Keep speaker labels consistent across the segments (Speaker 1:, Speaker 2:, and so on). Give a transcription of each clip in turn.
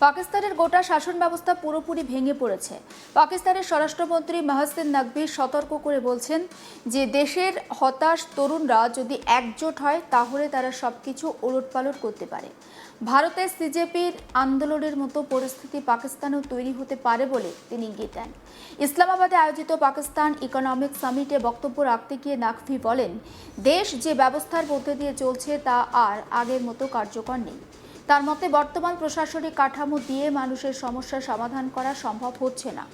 Speaker 1: পাকিস্তানের গোটা শাসন ব্যবস্থা পুরোপুরি ভেঙে পড়েছে। পাকিস্তানের স্বরাষ্ট্রমন্ত্রী মাহসিন নাকভি সতর্ক করে বলছেন যে দেশের হতাশ তরুণরা যদি একজোট হয় তাহলে তারা সবকিছু ওলটপালট করতে পারে। ভারতের সিজেপির আন্দোলনের মতো পরিস্থিতি পাকিস্তানেও তৈরি হতে পারে বলে তিনি ইঙ্গিত দেন। ইসলামাবাদে আয়োজিত পাকিস্তান ইকোনমিক সামিটে বক্তব্য রাখতে গিয়ে নাকভি বলেন, দেশ যে ব্যবস্থার মধ্যে দিয়ে চলছে তা আর আগের মতো কার্যকর নেই। তার মতে বর্তমান প্রশাসনিক কাঠামো দিয়ে মানুষের সমস্যার সমাধান করা সম্ভব হচ্ছে না।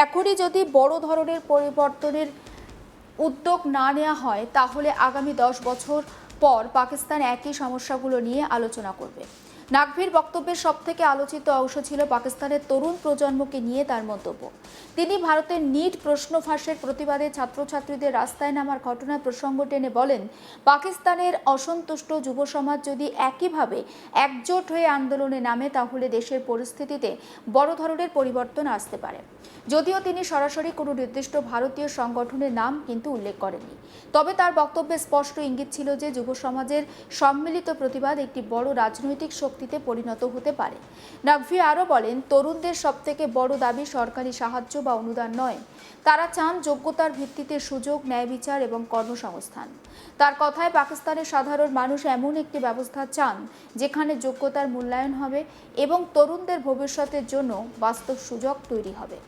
Speaker 1: এখনই যদি বড় ধরনের পরিবর্তনের উদ্যোগ না নেওয়া হয় তাহলে আগামী 10 বছর পর পাকিস্তান একই সমস্যাগুলো নিয়ে আলোচনা করবে। নাকভির বক্তব্যের সবথেকে আলোচিত অংশ ছিল পাকিস্তানের তরুণ প্রজন্মকে নিয়ে তার মন্তব্য। তিনি ভারতের নিট প্রশ্ন ফাঁসের প্রতিবাদে ছাত্রছাত্রীদের রাস্তায় নামার ঘটনার প্রসঙ্গ টেনে বলেন, পাকিস্তানের অসন্তুষ্ট যুব সমাজ যদি একইভাবে একজোট হয়ে আন্দোলনে নামে তাহলে দেশের পরিস্থিতিতে বড় ধরনের পরিবর্তন আসতে পারে। যদিও তিনি সরাসরি কোনো নির্দিষ্ট ভারতীয় সংগঠনের নাম কিন্তু উল্লেখ করেননি, তবে তার বক্তব্যে স্পষ্ট ইঙ্গিত ছিল যে যুব সমাজের সম্মিলিত প্রতিবাদ একটি বড় রাজনৈতিক শক্তিতে পরিণত হতে পারে। নাকভি আরও বলেন, তরুণদের সবথেকে বড় দাবি সরকারি সাহায্য বা অনুদান নয়, তারা চান যোগ্যতার ভিত্তিতে সুযোগ, ন্যায় বিচার এবং কর্মসংস্থান। তার কথায় পাকিস্তানের সাধারণ মানুষ এমন একটি ব্যবস্থা চান যেখানে যোগ্যতার মূল্যায়ন হবে এবং তরুণদের ভবিষ্যতের জন্য বাস্তব সুযোগ তৈরি হবে।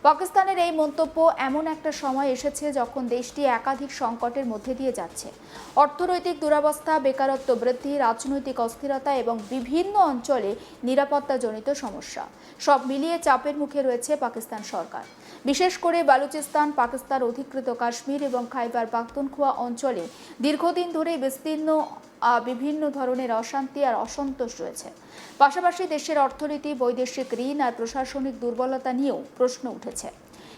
Speaker 1: পাকিস্তানের এই মন্তব্য এমন একটা সময় এসেছে যখন দেশটি একাধিক সংকটের মধ্যে দিয়ে যাচ্ছে। অর্থনৈতিক দুরবস্থা, বেকারত্ব বৃদ্ধি, রাজনৈতিক অস্থিরতা এবং বিভিন্ন অঞ্চলে নিরাপত্তাজনিত সমস্যা সব মিলিয়ে চাপের মুখে রয়েছে পাকিস্তান সরকার। বিশেষ করে বালুচিস্তান, পাকিস্তান অধিকৃত কাশ্মীর এবং খাইবার পাখতুনখোয়া অঞ্চলে দীর্ঘদিন ধরেই বিস্তীর্ণ বিভিন্ন ধরনের অশান্তি আর অসন্তোষ রয়েছে। পাশাপাশি দেশের অর্থনীতি, বৈদেশিক ঋণ আর প্রশাসনিক দুর্বলতা নিয়েও প্রশ্ন উঠেছে।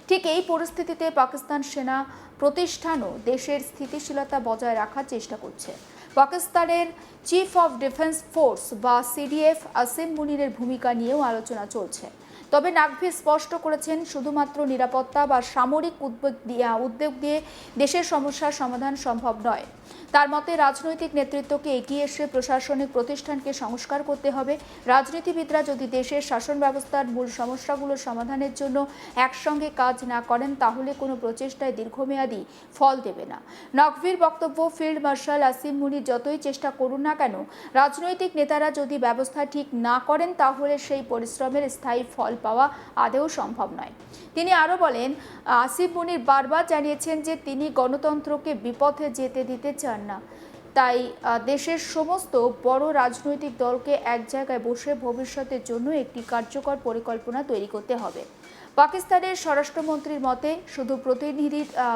Speaker 1: ঠিক এই পরিস্থিতিতে পাকিস্তান সেনা প্রতিষ্ঠানও দেশের স্থিতিশীলতা বজায় রাখার চেষ্টা করছে। পাকিস্তানের চিফ অফ ডিফেন্স ফোর্স বা সিডিএফ আসিম মুনিরের ভূমিকা নিয়েও আলোচনা চলছে। তবে নাকভি স্পষ্ট করেছেন, শুধুমাত্র নিরাপত্তা বা সামরিক উদ্যোগ দিয়ে দেশের সমস্যার সমাধান সম্ভব নয়। তার মতে রাজনৈতিক নেতৃত্বকে এগিয়ে এসে প্রশাসনিক প্রতিষ্ঠানকে সংস্কার করতে হবে। রাজনীতিবিদরা যদি দেশের শাসন ব্যবস্থার মূল সমস্যাগুলোর সমাধানের জন্য একসঙ্গে কাজ না করেন তাহলে কোনো প্রচেষ্টায় দীর্ঘমেয়াদী ফল দেবে না। নাকভির বক্তব্য, ফিল্ড মার্শাল আসিম মুনির যতই চেষ্টা করুন না কেন, রাজনৈতিক নেতারা যদি ব্যবস্থা ঠিক না করেন তাহলে সেই পরিশ্রমের স্থায়ী ফল পাওয়া আদৌ সম্ভব নয়। তিনি আরও বলেন, আসিম মুনির বারবার জানিয়েছেন যে তিনি গণতন্ত্রকে বিপথে যেতে দিতে চান না। তাই দেশের সমস্ত বড় রাজনৈতিক দলকে এক জায়গায় বসে ভবিষ্যতের জন্য একটি কার্যকর পরিকল্পনা তৈরি করতে হবে। পাকিস্তানের স্বরাষ্ট্রমন্ত্রীর মতে শুধু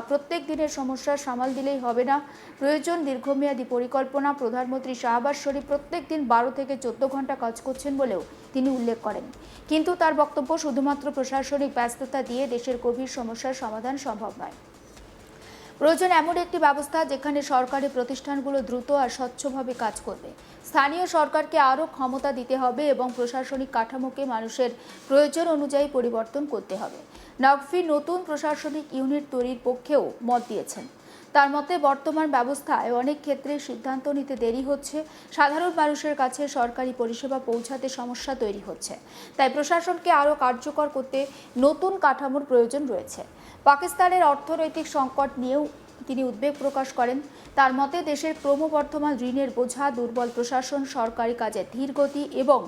Speaker 1: প্রত্যেক দিনের সমস্যার সামাল দিলেই হবে না, প্রয়োজন দীর্ঘমেয়াদী পরিকল্পনা। প্রধানমন্ত্রী শাহবাজ শরীফ প্রত্যেক দিন 12 থেকে 14 ঘন্টা কাজ করছেন বলেও তিনি উল্লেখ করেন। কিন্তু তার বক্তব্য, শুধুমাত্র প্রশাসনিক ব্যস্ততা দিয়ে দেশের গভীর সমস্যার সমাধান সম্ভব নয়। প্রয়োজন এমন একটি ব্যবস্থা যেখানে সরকারি প্রতিষ্ঠানগুলো দ্রুত আর স্বচ্ছভাবে কাজ করবে। স্থানীয় সরকারকে আরও ক্ষমতা দিতে হবে এবং প্রশাসনিক কাঠামোকে মানুষের প্রয়োজন অনুযায়ী পরিবর্তন করতে হবে। নাকভি নতুন প্রশাসনিক ইউনিট তৈরির পক্ষেও মত দিয়েছেন। তার মতে বর্তমান ব্যবস্থায় অনেক ক্ষেত্রে সিদ্ধান্ত নিতে দেরি হচ্ছে, সাধারণ মানুষের কাছে সরকারি পরিষেবা পৌঁছাতে সমস্যা তৈরি হচ্ছে। তাই প্রশাসনকে আরও কার্যকর করতে নতুন কাঠামোর প্রয়োজন রয়েছে। পাকিস্তানের অর্থনৈতিক সংকট নিয়েও তিনি উদ্বেগ প্রকাশ করেন। তার মতে দেশের ক্রমবর্ধমান ঋণের বোঝা, দুর্বল প্রশাসন, সরকারি কাজের ধীর গতি এবং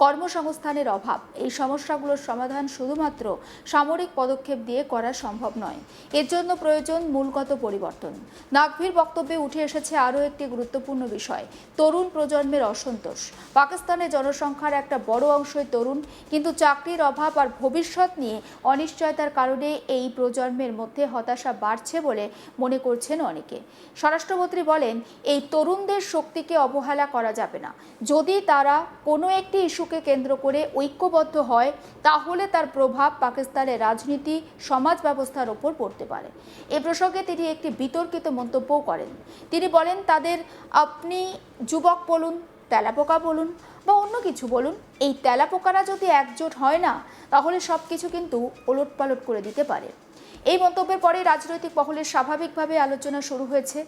Speaker 1: কর্মসংস্থানের অভাব, এই সমস্যাগুলোর সমাধান শুধুমাত্র সামরিক পদক্ষেপ দিয়ে করা সম্ভব নয়। এর জন্য প্রয়োজন মূলগত পরিবর্তন। নাকভির বক্তব্যে উঠে এসেছে আরও একটি গুরুত্বপূর্ণ বিষয়, তরুণ প্রজন্মের অসন্তোষ। পাকিস্তানের জনসংখ্যার একটা বড় অংশই তরুণ, কিন্তু চাকরির অভাব আর ভবিষ্যৎ নিয়ে অনিশ্চয়তার কারণে এই প্রজন্মের মধ্যে হতাশা বাড়ছে বলে মনে করছেন অনেকে। স্বরাষ্ট্রমন্ত্রী বলেন, এই তরুণদের শক্তিকে অবহেলা করা যাবে না। যদি তারা কোনো একটি ইস্যুকে কেন্দ্র করে ঐক্যবদ্ধ হয় তাহলে তার প্রভাব পাকিস্তানের রাজনীতি, সমাজ ব্যবস্থার ওপর পড়তে পারে। এ প্রসঙ্গে তিনি একটি বিতর্কিত মন্তব্যও করেন। তিনি বলেন, তাদের আপনি যুবক বলুন, তেলাপোকা বলুন বা অন্য কিছু বলুন, এই তেলাপোকারা যদি একজোট হয় না তাহলে সব কিছু কিন্তু ওলটপালট করে দিতে পারে। এই মন্তব্যের পরে রাজনৈতিক মহলে স্বাভাবিকভাবে আলোচনা শুরু হয়েছে।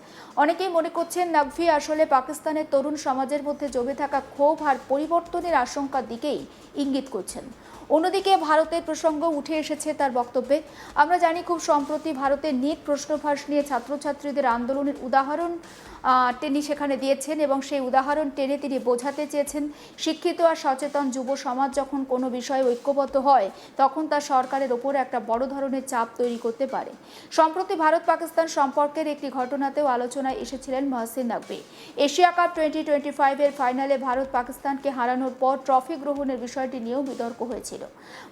Speaker 1: অনেকেই মনে করছেন নাকভি আসলে পাকিস্তানের তরুণ সমাজের মধ্যে জমে থাকা ক্ষোভ আর পরিবর্তনের আশঙ্কার দিকেই ইঙ্গিত করছেন। অন্যদিকে ভারতের প্রসঙ্গ উঠে এসেছে তার বক্তব্যে। আমরা জানি খুব সম্প্রতি ভারতের নিট প্রশ্নফাঁস নিয়ে ছাত্রছাত্রীদের আন্দোলনের উদাহরণ তিনি সেখানে দিয়েছেন এবং সেই উদাহরণ টেনে তিনি বোঝাতে চেয়েছেন শিক্ষিত আর সচেতন যুব সমাজ যখন কোনো বিষয়ে ঐক্যবদ্ধ হয় তখন তা সরকারের ওপর একটা বড় ধরনের চাপ তৈরি করতে পারে। সম্প্রতি ভারত পাকিস্তান সম্পর্কের একটি ঘটনাতেও আলোচনায় এসেছিলেন মহসিন নাকভি। এশিয়া কাপ 2025-এর ফাইনালে ভারত পাকিস্তানকে হারানোর পর ট্রফি গ্রহণের বিষয়টি নিয়েও বিতর্ক হয়েছিল।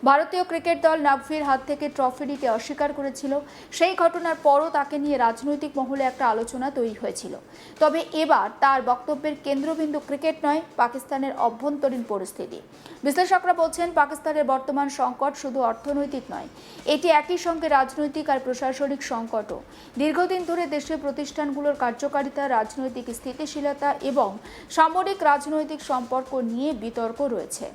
Speaker 1: ভারতীয় ক্রিকেট দল নাকভির হাত থেকে ট্রফি নিতে অস্বীকার করেছিল। সেই ঘটনার পরও তাকে নিয়ে রাজনৈতিক মহলে একটা আলোচনা তৈরি হয়েছিল। তবে এবার তার বক্তব্যের কেন্দ্রবিন্দু ক্রিকেট নয়, পাকিস্তানের অভ্যন্তরীণ পরিস্থিতি। বিশ্লেষকরা বলছেন পাকিস্তানের বর্তমান সংকট শুধু অর্থনৈতিক নয়, এটি একই সঙ্গে রাজনৈতিক আর প্রশাসনিক সংকটও। দীর্ঘদিন ধরে দেশের প্রতিষ্ঠানগুলোর কার্যকারিতা, রাজনৈতিক স্থিতিশীলতা এবং সামরিক রাজনৈতিক সম্পর্ক নিয়ে বিতর্ক রয়েছে।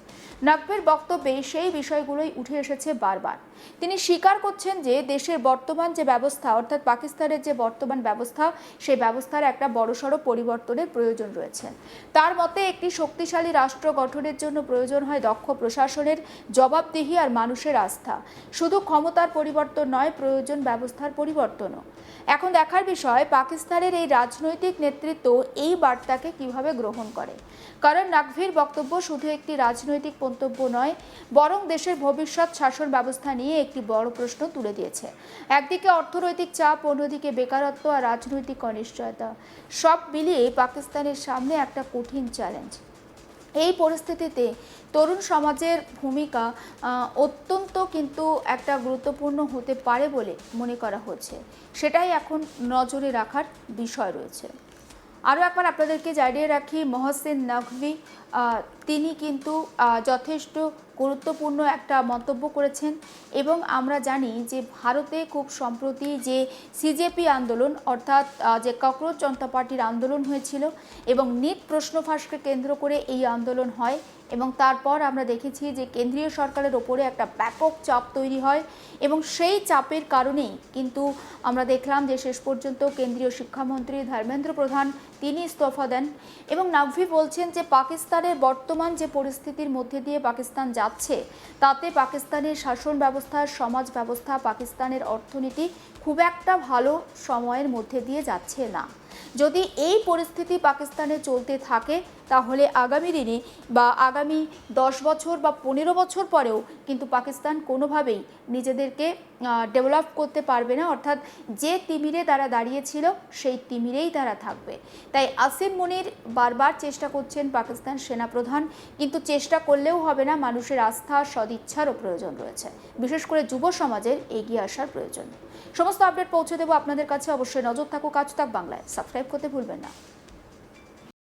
Speaker 1: নাকভির বক্তব্যে সেই বিষয়গুলোই উঠে এসেছে বারবার। তিনি স্বীকার করছেন যে দেশের বর্তমান যে ব্যবস্থা, অর্থাৎ পাকিস্তানের যে বর্তমান ব্যবস্থা, সেই ব্যবস্থার একটা বড়সড় পরিবর্তনের প্রয়োজন রয়েছে। তার মতে একটি শক্তিশালী রাষ্ট্র গঠনের জন্য প্রয়োজন হয় দক্ষ প্রশাসনের, জবাবদিহি আর মানুষের আস্থা। শুধু ক্ষমতার পরিবর্তন নয়, প্রয়োজন ব্যবস্থার পরিবর্তনও। এখন দেখার বিষয় পাকিস্তানের এই রাজনৈতিক নেতৃত্ব এই বার্তাকে কিভাবে গ্রহণ করে। কারণ নাকভির বক্তব্য শুধু একটি রাজনৈতিক মন্তব্য নয়, বরং দেশের ভবিষ্যৎ শাসন ব্যবস্থা নিয়ে একটি বড় প্রশ্ন তুলে দিয়েছে। একদিকে অর্থনৈতিক চাপ, অন্যদিকে বেকারত্ব আর রাজনৈতিক অনিশ্চয়তা, সব মিলিয়ে পাকিস্তানের সামনে একটা কঠিন চ্যালেঞ্জ। এই পরিস্থিতিতে তরুণ সমাজের ভূমিকা অত্যন্ত কিন্তু একটা গুরুত্বপূর্ণ হতে পারে বলে মনে করা হচ্ছে। সেটাই এখন নজরে রাখার বিষয় রয়েছে। আরও একবার আপনাদেরকে জানিয়ে রাখি, মহসিন নাকভি তিনি কিন্তু যথেষ্ট গুরুত্বপূর্ণ একটা মন্তব্য করেছেন এবং আমরা জানি যে ভারতে খুব সম্প্রতি যে সিজেপি আন্দোলন, অর্থাৎ যে ককরোচ জনতা পার্টির আন্দোলন হয়েছিল এবং নিট প্রশ্ন ফাঁসকে কেন্দ্র করে এই আন্দোলন হয় এবং তারপর আমরা দেখেছি যে কেন্দ্রীয় সরকারের ওপরে একটা ব্যাপক চাপ তৈরি হয় এবং সেই চাপের কারণেই কিন্তু আমরা দেখলাম যে শেষ পর্যন্ত কেন্দ্রীয় শিক্ষামন্ত্রী ধর্মেন্দ্র প্রধান তিনি ইস্তফা দেন। এবং নাকভি বলছেন যে পাকিস্তানের বর্তমান যে পরিস্থিতির মধ্যে দিয়ে পাকিস্তান যাচ্ছে তাতে পাকিস্তানের শাসন ব্যবস্থা, সমাজ ব্যবস্থা, পাকিস্তানের অর্থনীতি খুব একটা ভালো সময়ের মধ্যে দিয়ে যাচ্ছে না। যদি এই পরিস্থিতি পাকিস্তানে চলতে থাকে তাহলে আগামী দিনে বা আগামী 10 বছর বা 15 বছর পরেও কিন্তু পাকিস্তান কোনোভাবেই নিজেদেরকে ডেভেলপ করতে পারবে না, অর্থাৎ যে তিমিরে তারা দাঁড়িয়েছিল সেই তিমিরেই তারা থাকবে। তাই আসিম মুনির বারবার চেষ্টা করছেন পাকিস্তান সেনাপ্রধান, কিন্তু চেষ্টা করলেও হবে না, মানুষের আস্থা, সদিচ্ছারও প্রয়োজন রয়েছে। বিশেষ করে যুব সমাজের এগিয়ে আসার প্রয়োজন। সমস্ত আপডেট পৌঁছে দেবো আপনাদের কাছে। অবশ্যই নজর থাকুক আজ তাক বাংলায়, সাবস্ক্রাইব করতে ভুলবেন না।